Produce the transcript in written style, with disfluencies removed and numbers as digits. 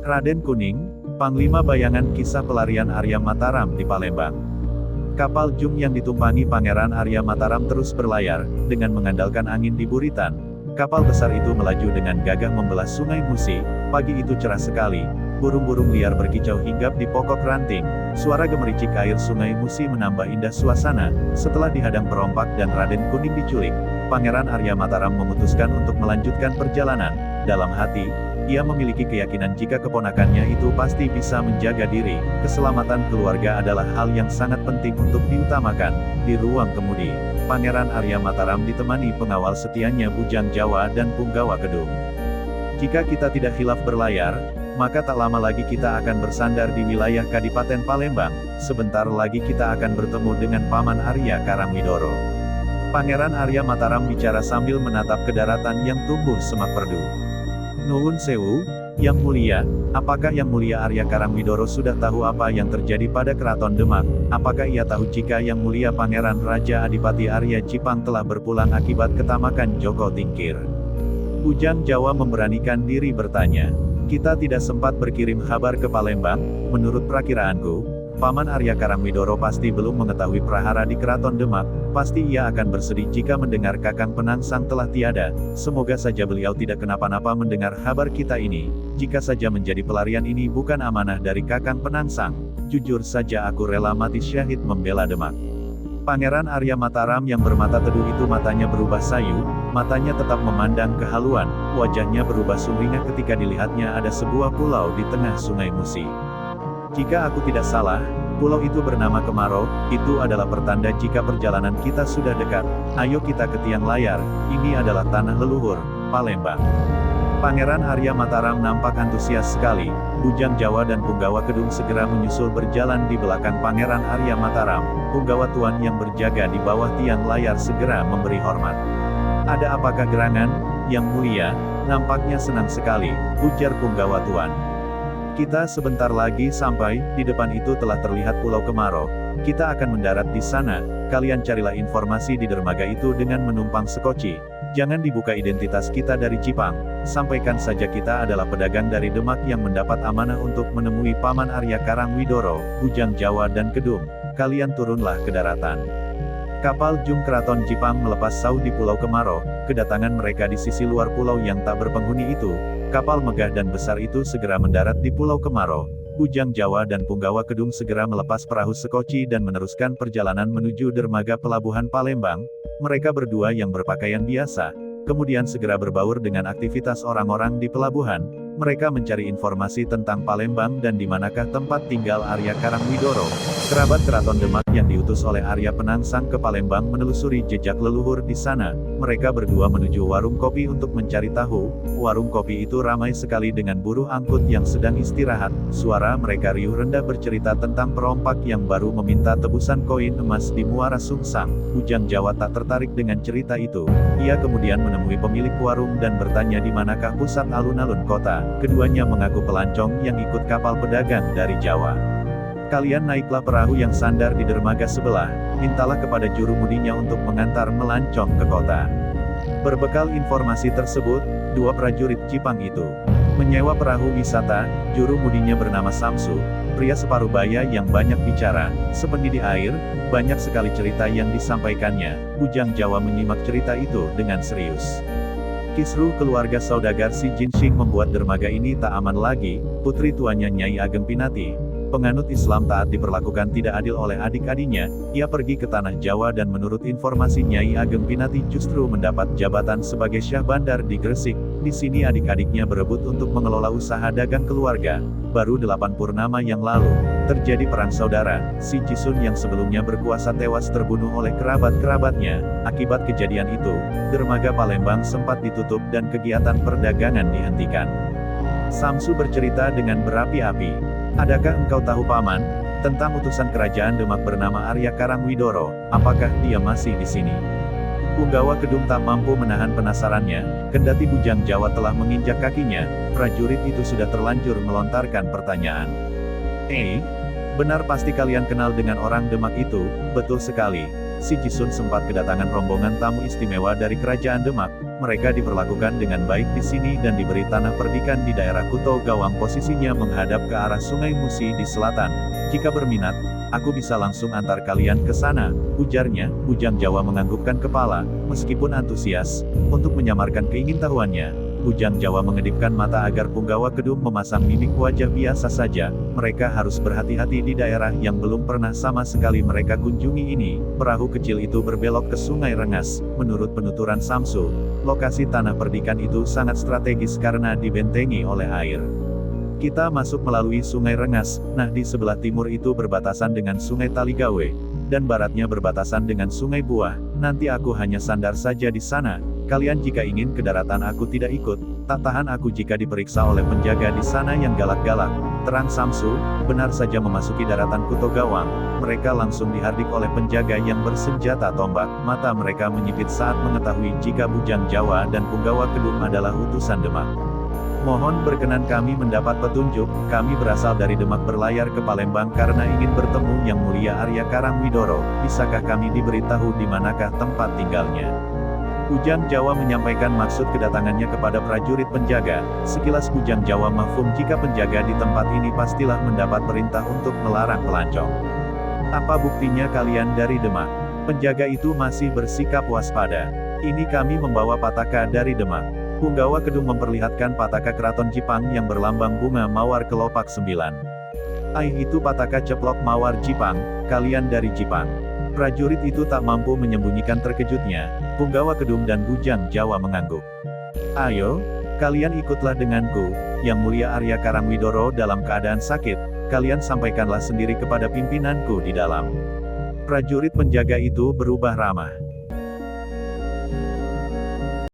Raden Kuning, Panglima bayangan kisah pelarian Arya Mataram di Palembang. Kapal Jung yang ditumpangi Pangeran Arya Mataram terus berlayar, dengan mengandalkan angin di buritan. Kapal besar itu melaju dengan gagah membelah Sungai Musi. Pagi itu cerah sekali, burung-burung liar berkicau hinggap di pokok ranting. Suara gemericik air Sungai Musi menambah indah suasana. Setelah dihadang perompak dan Raden Kuning diculik, Pangeran Arya Mataram memutuskan untuk melanjutkan perjalanan. Dalam hati, ia memiliki keyakinan jika keponakannya itu pasti bisa menjaga diri. Keselamatan keluarga adalah hal yang sangat penting untuk diutamakan. Di ruang kemudi, Pangeran Arya Mataram ditemani pengawal setianya Bujang Jawa dan Punggawa Kedung. Jika kita tidak hilaf berlayar, maka tak lama lagi kita akan bersandar di wilayah Kadipaten Palembang. Sebentar lagi kita akan bertemu dengan Paman Arya Karangwidoro. Pangeran Arya Mataram bicara sambil menatap ke daratan yang tumbuh semak perdu. Nuwun sewu, Yang Mulia, apakah Yang Mulia Arya Karangwidoro sudah tahu apa yang terjadi pada Keraton Demak? Apakah ia tahu jika Yang Mulia Pangeran Raja Adipati Arya Jipang telah berpulang akibat ketamakan Joko Tingkir? Bujang Jawa memberanikan diri bertanya. Kita tidak sempat berkirim kabar ke Palembang. Menurut perakiraanku, Paman Arya Karangwidoro pasti belum mengetahui prahara di Keraton Demak. Pasti ia akan bersedih jika mendengar Kakang Penangsang telah tiada. Semoga saja beliau tidak kenapa-napa mendengar kabar kita ini. Jika saja menjadi pelarian ini bukan amanah dari Kakang Penangsang, jujur saja aku rela mati syahid membela Demak. Pangeran Arya Mataram yang bermata teduh itu matanya berubah sayu, matanya tetap memandang ke haluan, wajahnya berubah sumringah ketika dilihatnya ada sebuah pulau di tengah Sungai Musi. Jika aku tidak salah, pulau itu bernama Kemaro. Itu adalah pertanda jika perjalanan kita sudah dekat. Ayo kita ke tiang layar, ini adalah tanah leluhur, Palembang. Pangeran Arya Mataram nampak antusias sekali. Bujang Jawa dan Punggawa Kedung segera menyusul berjalan di belakang Pangeran Arya Mataram. Punggawa Tuan yang berjaga di bawah tiang layar segera memberi hormat. Ada apakah gerangan, Yang Mulia? Nampaknya senang sekali, ujar Punggawa Tuan. Kita sebentar lagi sampai, di depan itu telah terlihat Pulau Kemaro. Kita akan mendarat di sana. Kalian carilah informasi di dermaga itu dengan menumpang sekoci. Jangan dibuka identitas kita dari Jipang. Sampaikan saja kita adalah pedagang dari Demak yang mendapat amanah untuk menemui Paman Arya Karangwidoro, Bujang Jawa dan Kedung. Kalian turunlah ke daratan. Kapal Jung Keraton Jipang melepas sauh di Pulau Kemaro. Kedatangan mereka di sisi luar pulau yang tak berpenghuni itu. Kapal megah dan besar itu segera mendarat di Pulau Kemaro. Bujang Jawa dan Punggawa Kedung segera melepas perahu sekoci dan meneruskan perjalanan menuju dermaga pelabuhan Palembang. Mereka berdua yang berpakaian biasa, kemudian segera berbaur dengan aktivitas orang-orang di pelabuhan. Mereka mencari informasi tentang Palembang dan di manakah tempat tinggal Arya Karangwidoro. Kerabat Keraton Demak yang diutus oleh Arya Penangsang ke Palembang menelusuri jejak leluhur di sana. Mereka berdua menuju warung kopi untuk mencari tahu. Warung kopi itu ramai sekali dengan buruh angkut yang sedang istirahat. Suara mereka riuh rendah bercerita tentang perompak yang baru meminta tebusan koin emas di Muara Sungsang. Bujang Jawa tak tertarik dengan cerita itu. Ia kemudian menemui pemilik warung dan bertanya di manakah pusat alun-alun kota. Keduanya mengaku pelancong yang ikut kapal pedagang dari Jawa. Kalian naiklah perahu yang sandar di dermaga sebelah, mintalah kepada juru mudinya untuk mengantar melancong ke kota. Berbekal informasi tersebut, dua prajurit Jipang itu menyewa perahu wisata. Juru mudinya bernama Samsu, pria separuh baya yang banyak bicara, sependidih air, banyak sekali cerita yang disampaikannya. Bujang Jawa menyimak cerita itu dengan serius. Kisruh keluarga saudagar si Jinshing membuat dermaga ini tak aman lagi. Putri tuanya Nyai Ageng Pinati, penganut Islam, taat diperlakukan tidak adil oleh adik-adiknya. Ia pergi ke tanah Jawa dan menurut informasi Nyai Ageng Pinati justru mendapat jabatan sebagai Syah Bandar di Gresik. Di sini adik-adiknya berebut untuk mengelola usaha dagang keluarga. Baru 8 purnama yang lalu, terjadi perang saudara. Si Jisun yang sebelumnya berkuasa tewas terbunuh oleh kerabat-kerabatnya. Akibat kejadian itu, dermaga Palembang sempat ditutup dan kegiatan perdagangan dihentikan. Samsu bercerita dengan berapi-api. Adakah engkau tahu Paman, tentang utusan kerajaan Demak bernama Arya Karangwidoro? Apakah dia masih di sini? Punggawa Kedung tak mampu menahan penasarannya. Kendati Bujang Jawa telah menginjak kakinya, prajurit itu sudah terlanjur melontarkan pertanyaan. Benar pasti kalian kenal dengan orang Demak itu? Betul sekali. Si Jisun sempat kedatangan rombongan tamu istimewa dari Kerajaan Demak. Mereka diperlakukan dengan baik di sini dan diberi tanah perdikan di daerah Kuto Gawang, posisinya menghadap ke arah Sungai Musi di selatan. Jika berminat, aku bisa langsung antar kalian ke sana, ujarnya. Bujang Jawa menganggukkan kepala, meskipun antusias. Untuk menyamarkan keingintahuannya, Bujang Jawa mengedipkan mata agar Punggawa Kedum memasang mimik wajah biasa saja. Mereka harus berhati-hati di daerah yang belum pernah sama sekali mereka kunjungi ini. Perahu kecil itu berbelok ke Sungai Rengas. Menurut penuturan Samsu, lokasi tanah perdikan itu sangat strategis karena dibentengi oleh air. Kita masuk melalui Sungai Rengas. Nah, di sebelah timur itu berbatasan dengan Sungai Taligawe, dan baratnya berbatasan dengan Sungai Buah. Nanti aku hanya sandar saja di sana. Kalian jika ingin ke daratan aku tidak ikut. Tak tahan aku jika diperiksa oleh penjaga di sana yang galak-galak, terang Samsu. Benar saja memasuki daratan Kuto Gawang, mereka langsung dihardik oleh penjaga yang bersenjata tombak. Mata mereka menyipit saat mengetahui jika Bujang Jawa dan Punggawa Kedum adalah utusan Demak. Mohon berkenan kami mendapat petunjuk. Kami berasal dari Demak berlayar ke Palembang karena ingin bertemu Yang Mulia Arya Karangwidoro. Bisakah kami diberitahu di manakah tempat tinggalnya? Bujang Jawa menyampaikan maksud kedatangannya kepada prajurit penjaga. Sekilas Bujang Jawa mafhum jika penjaga di tempat ini pastilah mendapat perintah untuk melarang pelancong. Apa buktinya kalian dari Demak? Penjaga itu masih bersikap waspada. Ini kami membawa pataka dari Demak. Punggawa Kedum memperlihatkan pataka keraton Jipang yang berlambang bunga mawar kelopak 9. Itu pataka ceplok mawar Jipang, kalian dari Jipang. Prajurit itu tak mampu menyembunyikan terkejutnya. Punggawa Kedum dan Bujang Jawa mengangguk. Ayo, kalian ikutlah denganku. Yang Mulia Arya Karangwidoro dalam keadaan sakit. Kalian sampaikanlah sendiri kepada pimpinanku di dalam. Prajurit penjaga itu berubah ramah.